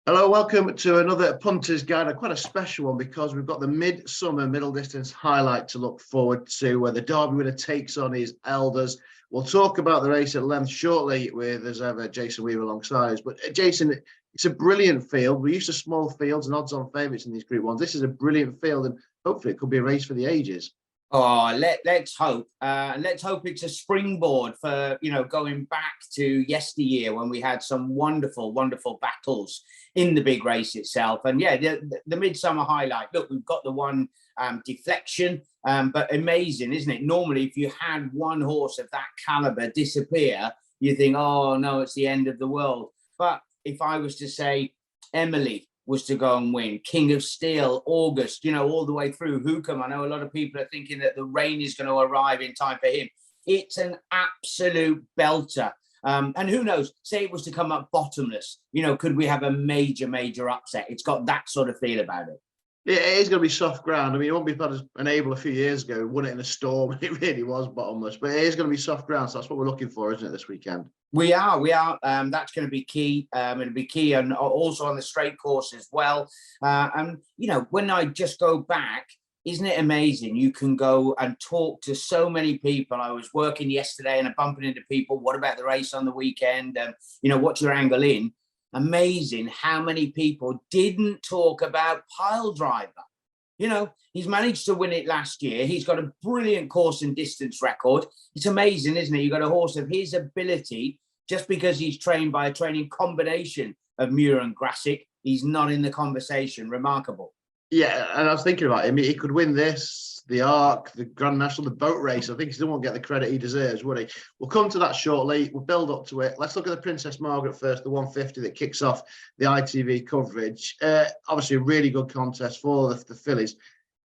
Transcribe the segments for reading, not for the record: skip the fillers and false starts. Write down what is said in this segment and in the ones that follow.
Hello, welcome to another Punters Guide, quite a special one because we've got the midsummer middle distance highlight to look forward to, where the Derby winner takes on his elders. We'll talk about the race at length shortly with, as ever, Jason Weaver alongside us. But Jason, it's a brilliant field. We're used to small fields and odds-on favourites in these Group 1s. This is a brilliant field and hopefully it could be a race for the ages. Oh, let's hope. Let's hope it's a springboard for, going back to yesteryear when we had some wonderful, wonderful battles in the big race itself. And yeah, the midsummer highlight. Look, we've got the one deflection, but amazing, isn't it? Normally, if you had one horse of that caliber disappear, you think, oh no, it's the end of the world. But if I was to say Emily was to go and win, King of Steel, August, all the way through Hookham. I know a lot of people are thinking that the rain is going to arrive in time for him. It's an absolute belter. And who knows, say it was to come up bottomless, could we have a major, major upset? It's got that sort of feel about it. Yeah, it is going to be soft ground. I mean, it won't be bad as an Able a few years ago, won it in a storm, and it really was bottomless. But it is going to be soft ground, so that's what we're looking for, isn't it, this weekend? We are. That's going to be key. It'll be key, and also on the straight course as well. And when I just go back, isn't it amazing? You can go and talk to so many people. I was working yesterday and I'm bumping into people. What about the race on the weekend? What's your angle in? Amazing how many people didn't talk about Pyledriver. He's managed to win it last year. He's got a brilliant course and distance record. It's amazing, isn't it? You've got a horse of his ability, just because he's trained by a training combination of Muir and Grassick, he's not in the conversation. Remarkable. Yeah, and I was thinking about him. He could win this, the Arc, the Grand National, the boat race. I think he still won't get the credit he deserves, would he? We'll come to that shortly. We'll build up to it. Let's look at the Princess Margaret first, the 150 that kicks off the ITV coverage. Obviously, a really good contest for the fillies.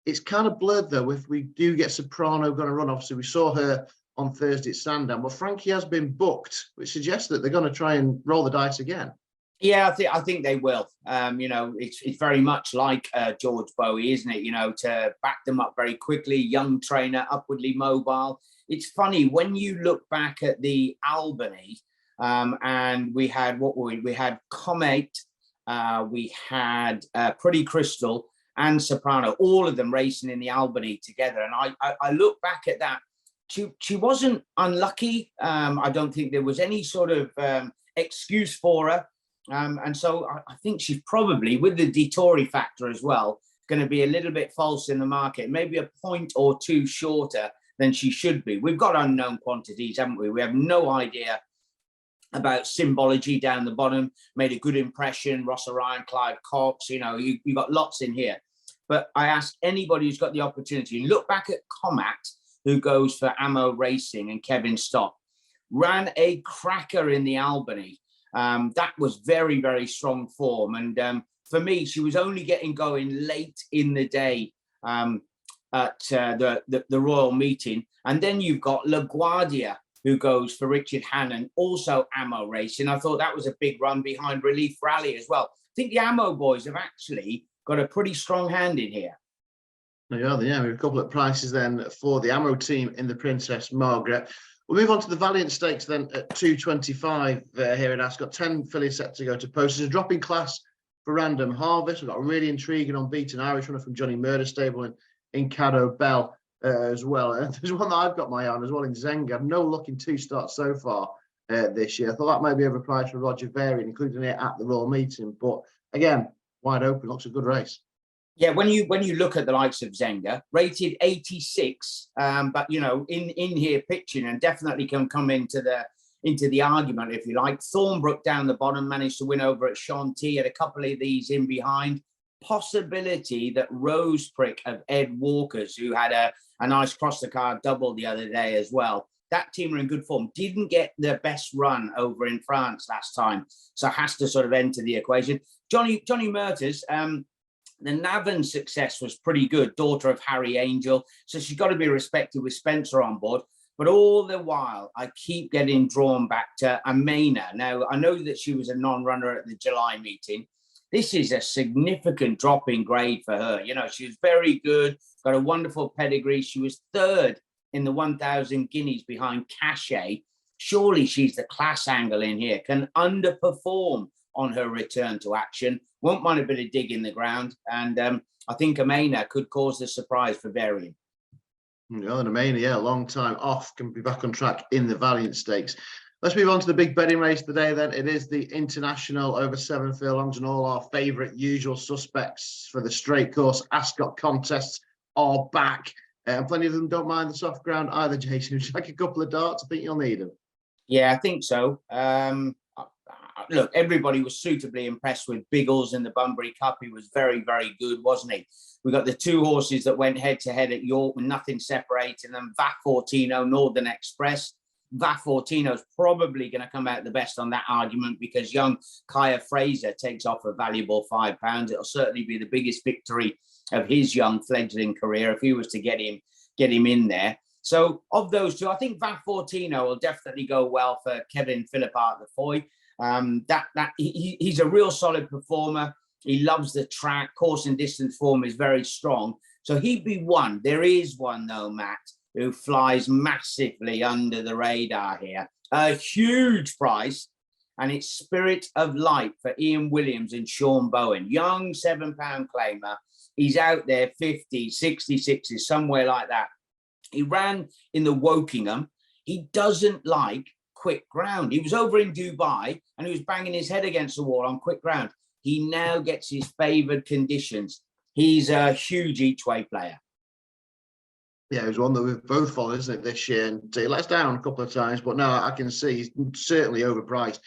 It's kind of blurred, though, if we do get Soprano going to run. Obviously, we saw her on Thursday at Sandown, but Frankie has been booked, which suggests that they're going to try and roll the dice again. Yeah, I think they will. It's very much like George Bowie, isn't it? To back them up very quickly, young trainer, upwardly mobile. It's funny when you look back at the Albany, and we had we had Comet, we had Pretty Crystal and Soprano, all of them racing in the Albany together. And I look back at that. She wasn't unlucky. I don't think there was any sort of excuse for her. And so I think she's probably, with the Dettori factor as well, going to be a little bit false in the market, maybe a point or two shorter than she should be. We've got unknown quantities, haven't we? We have no idea about Symbology down the bottom. Made a good impression. Ross Orion, Clive Cox, you got lots in here. But I ask anybody who's got the opportunity, look back at Comat, who goes for Ammo Racing, and Kevin Stott. Ran a cracker in the Albany. That was very, very strong form. And for me, she was only getting going late in the day at the Royal Meeting. And then you've got LaGuardia, who goes for Richard Hannon, also Ammo Racing. I thought that was a big run behind Relief Rally as well. I think the Ammo boys have actually got a pretty strong hand in here. Yeah, we have a couple of prices then for the Ammo team in the Princess Margaret. We'll move on to the Valiant Stakes then at 225 here in Ascot. 10 fillies set to go to post. There's a dropping class for Random Harvest. We've got a really intriguing unbeaten Irish runner from Johnny Murder stable in Caddo Bell as well. And there's one that I've got my eye on as well in Zenga. No luck in 2 starts so far this year. I thought that might be overpriced for Roger Varian, including it at the Royal Meeting. But again, wide open, looks a good race. Yeah, when you look at the likes of Zenga, rated 86, but in here pitching and definitely can come into the argument if you like. Thornbrook down the bottom managed to win over at Shanty, had a couple of these in behind. Possibility that Rose Prick of Ed Walker's, who had a nice cross the card double the other day as well. That team are in good form. Didn't get their best run over in France last time, so has to sort of enter the equation. Johnny Murters. The Navan success was pretty good, daughter of Harry Angel. So she's got to be respected with Spencer on board. But all the while, I keep getting drawn back to Amena. Now, I know that she was a non-runner at the July meeting. This is a significant drop in grade for her. She was very good, got a wonderful pedigree. She was third in the 1,000 guineas behind Cachet. Surely she's the class angle in here, can underperform on her return to action. Won't mind a bit of dig in the ground. And I think Amena could cause the surprise for Varian. Yeah, and Amena, yeah, a long time off, can be back on track in the Valiant Stakes. Let's move on to the big betting race today then. It is the International over 7 furlongs, and all our favourite usual suspects for the straight course Ascot contests are back. And plenty of them don't mind the soft ground either, Jason. Would you like a couple of darts? I think you'll need them. Yeah, I think so. Look, everybody was suitably impressed with Biggles in the Bunbury Cup. He was very, very good, wasn't he? We got the 2 horses that went head-to-head at York with nothing separating them. Va Fortino, Northern Express. Va Fortino's probably going to come out the best on that argument because young Kaya Fraser takes off a valuable £5. It'll certainly be the biggest victory of his young fledgling career if he was to get him in there. So of those 2, I think Va Fortino will definitely go well for Kevin Philippart the Foy. He's a real solid performer. He loves the track. Course and distance form is very strong. So he'd be one. There is one though, Matt, who flies massively under the radar here. A huge price, and it's Spirit of Light for Ian Williams and Sean Bowen. Young £7 claimer. He's out there 50, 66s, somewhere like that. He ran in the Wokingham. He doesn't like quick ground. He was over in Dubai and he was banging his head against the wall on quick ground. He now gets his favoured conditions. He's a huge each-way player. Yeah, it was one that we've both followed, isn't it, this year? And he let us down a couple of times, but now I can see he's certainly overpriced.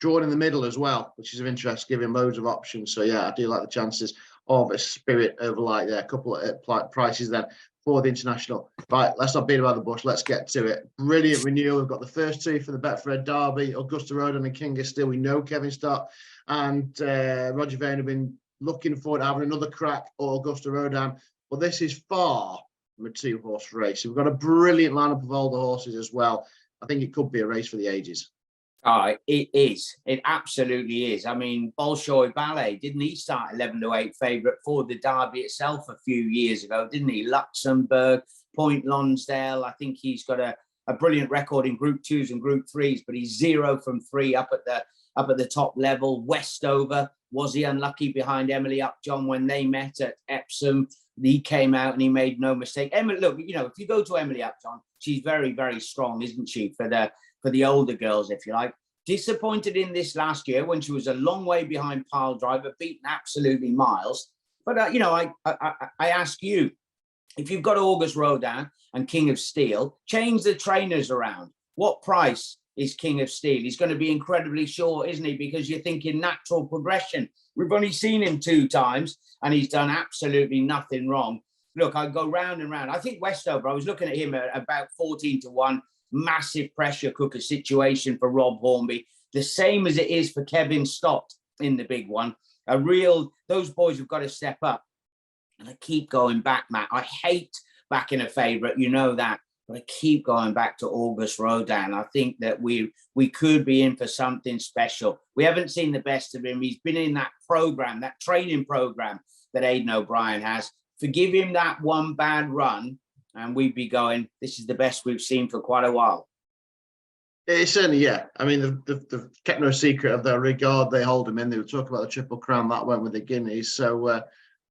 Drawn in the middle as well, which is of interest, giving loads of options. So, yeah, I do like the chances of a Spirit of Light there. A couple of prices then for the International. Right, let's not beat about the bush. Let's get to it. Brilliant renewal. We've got the first 2 for the Betfred Derby, Augusta Rodan and King of Steel. We know Kevin Stott and Roger Vane have been looking forward to having another crack at Augusta Rodan. But this is far from a 2-horse race. We've got a brilliant lineup of older horses as well. I think it could be a race for the ages. It is. It absolutely is. I mean, Bolshoi Ballet, didn't he start 11-8 favourite for the Derby itself a few years ago, didn't he? Luxembourg, Point Lonsdale. I think he's got a brilliant record in Group 2s and Group 3s, but he's 0 from 3 up at the top level. Westover, was he unlucky behind Emily Upjohn when they met at Epsom? He came out and he made no mistake. Emily, look, you know, if you go to Emily Upjohn, she's very, very strong, isn't she, for the older girls, if you like. Disappointed in this last year when she was a long way behind Pyledriver, beaten absolutely miles. But, you know, I ask you, if you've got August Rodin and King of Steel, change the trainers around. What price is King of Steel? He's going to be incredibly short, isn't he? Because you're thinking natural progression. We've only seen him 2 times and he's done absolutely nothing wrong. Look, I go round and round. I think Westover, I was looking at him at about 14-1. Massive pressure cooker situation for Rob Hornby, the same as it is for Kevin Stott in the big one. Those boys have got to step up. And I keep going back, Matt. I hate backing a favourite, you know that, but I keep going back to August Rodin. I think that we could be in for something special. We haven't seen the best of him. He's been in that program, that training program that Aidan O'Brien has. Forgive him that one bad run, and we'd be going, this is the best we've seen for quite a while. It's certainly, yeah. I mean, they've kept no secret of their regard they hold him in. They were talking about the Triple Crown, that went with the Guineas. So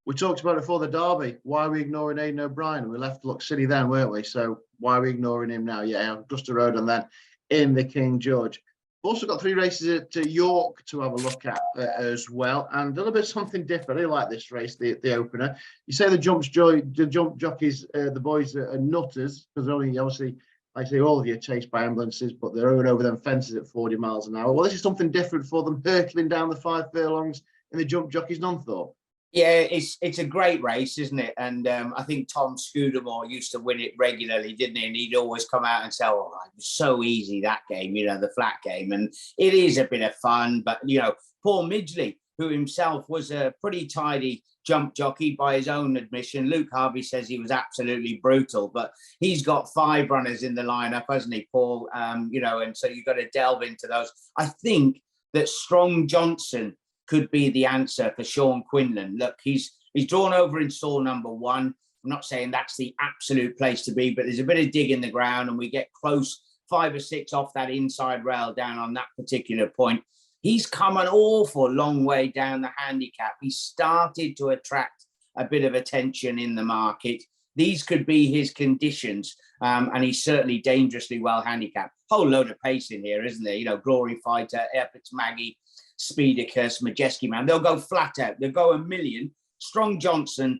we talked about it before the Derby. Why are we ignoring Aidan O'Brien? We left to look silly then, weren't we? So why are we ignoring him now? Yeah, Augusta Road and then in the King George. We've also got 3 races at York to have a look at as well, and a little bit something different. I really like this race, the opener. You say the jump jockeys, the boys are nutters, because only obviously, I say all of you are chased by ambulances, but they're over them fences at 40 miles an hour. Well, this is something different for them, hurtling down the 5 furlongs in the jump jockeys non-thought. Yeah, it's a great race, isn't it? And I think Tom Scudamore used to win it regularly, didn't he? And he'd always come out and say, oh, it was so easy, that game, you know, the flat game. And it is a bit of fun. But, you know, Paul Midgley, who himself was a pretty tidy jump jockey by his own admission. Luke Harvey says he was absolutely brutal, but he's got 5 runners in the lineup, hasn't he, Paul? You know, and so you've got to delve into those. I think that Strong Johnson could be the answer for Sean Quinlan. Look, he's drawn over in stall number 1. I'm not saying that's the absolute place to be, but there's a bit of dig in the ground and we get close 5 or 6 off that inside rail down on that particular point. He's come an awful long way down the handicap. He started to attract a bit of attention in the market. These could be his conditions, and he's certainly dangerously well handicapped. Whole load of pace in here, isn't there? You know, Glory Fighter, Airpix Maggie, Speedicus, Majeski Man. They'll go flat out. They'll go a million. Strong Johnson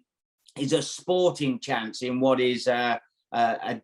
is a sporting chance in what is a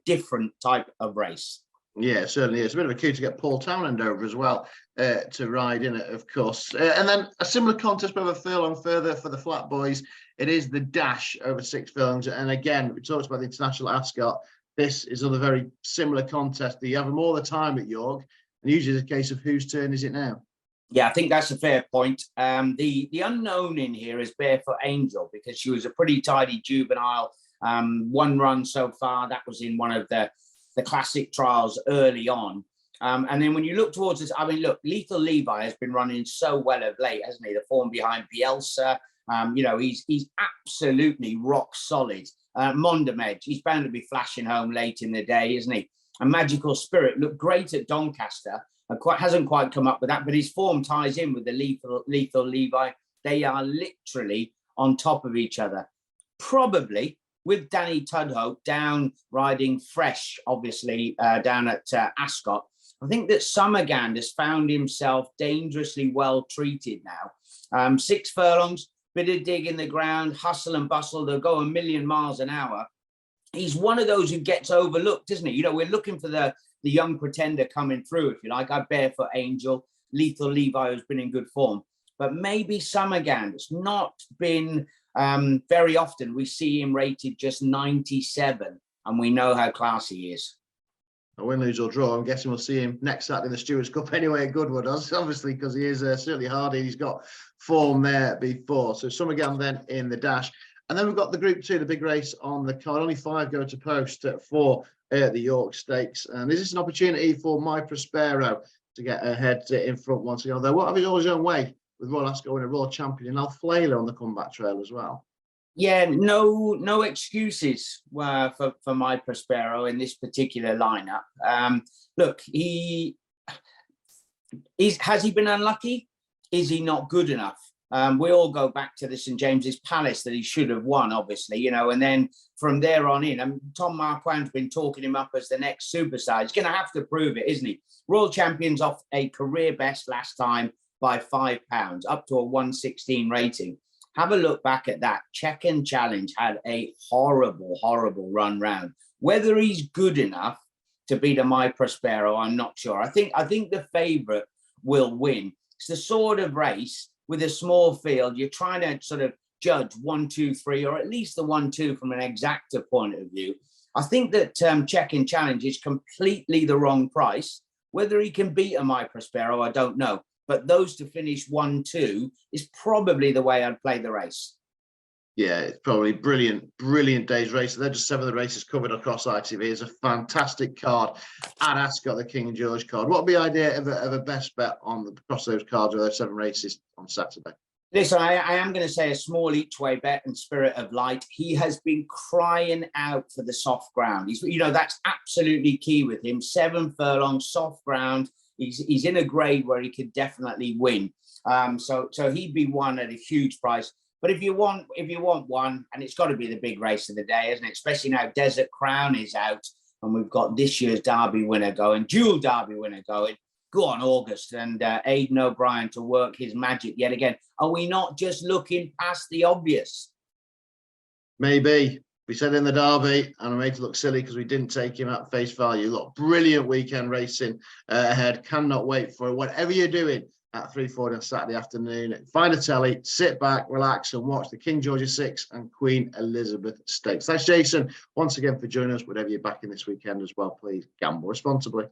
different type of race. Yeah, certainly is. It's a bit of a coup to get Paul Townend over as well to ride in it, of course. And then a similar contest, but a furlong further for the flat boys. It is the dash over 6 furlongs. And again, we talked about the International Ascot. This is another very similar contest. You have them all the time at York. And usually it's a case of whose turn is it now? Yeah, I think that's a fair point. The unknown in here is Barefoot Angel, because she was a pretty tidy juvenile. One run so far. That was in one of the classic trials early on. And then when you look towards this, I mean, look, Lethal Levi has been running so well of late, hasn't he? The form behind Bielsa, you know, he's absolutely rock solid. Mondamed, he's bound to be flashing home late in the day, isn't he? And Magical Spirit looked great at Doncaster, and hasn't quite come up with that, but his form ties in with the Lethal Levi. They are literally on top of each other. Probably with Danny Tudhope down riding fresh, obviously, down at Ascot. I think that Summergand has found himself dangerously well treated now. 6 furlongs, bit of dig in the ground, hustle and bustle. They'll go a million miles an hour. He's one of those who gets overlooked, isn't he? You know, we're looking for the young pretender coming through, if you like. I Barefoot Angel, Lethal Levi, who's been in good form. But maybe Summergand. It's not been very often we see him rated just 97, and we know how classy he is. A win, lose or draw. I'm guessing we'll see him next Saturday in the Stewards Cup anyway at Goodwood, obviously, because he is certainly hardy. He's got form there before. So Summergand then in the dash. And then we've got the Group 2, the big race on the card. Only 5 go to post for the York Stakes. And is this an opportunity for My Prospero to get ahead in front once again? Although what have he all his own way with Royal Ascot winning a Royal Champion and Alflaila on the comeback trail as well? Yeah, no excuses for My Prospero in this particular lineup. Look, has he been unlucky? Is he not good enough? We all go back to the St James's Palace that he should have won, obviously, you know, and then from there on in, Tom Marquand's been talking him up as the next superstar. He's going to have to prove it, isn't he? Royal Champion's off a career best last time by £5, up to a 116 rating. Have a look back at that. Check and Challenge had a horrible run round. Whether he's good enough to beat a My Prospero, I'm not sure. I think the favourite will win. It's the sort of race with a small field, you're trying to sort of judge 1, 2, 3, or at least the 1, 2 from an exacta point of view. I think that Check and Challenge is completely the wrong price. Whether he can beat a My Prospero, I don't know. But those to finish 1, 2 is probably the way I'd play the race. Yeah, it's probably brilliant day's race. They're just 7 of the races covered across ITV. It's a fantastic card at Ascot, the King George card. What would be the idea of a best bet across those cards or those 7 races on Saturday? Listen, I am going to say a small each way bet in Spirit of Light. He has been crying out for the soft ground. You know, that's absolutely key with him. 7 furlongs, soft ground. He's in a grade where he could definitely win. So he'd be one at a huge price. But if you want one, and it's got to be the big race of the day, isn't it? Especially now Desert Crown is out, and we've got this year's Derby winner going, dual Derby winner going. Go on, August, and Aidan O'Brien to work his magic yet again. Are we not just looking past the obvious? Maybe. We said in the Derby, and I made it look silly because we didn't take him at face value. Look, brilliant weekend racing ahead. Cannot wait for it. Whatever you're doing at 3:40 on Saturday afternoon, find a telly, sit back, relax, and watch the King George VI and Queen Elizabeth Stakes. Thanks, Jason, once again for joining us. Whatever you're back in this weekend as well, please gamble responsibly.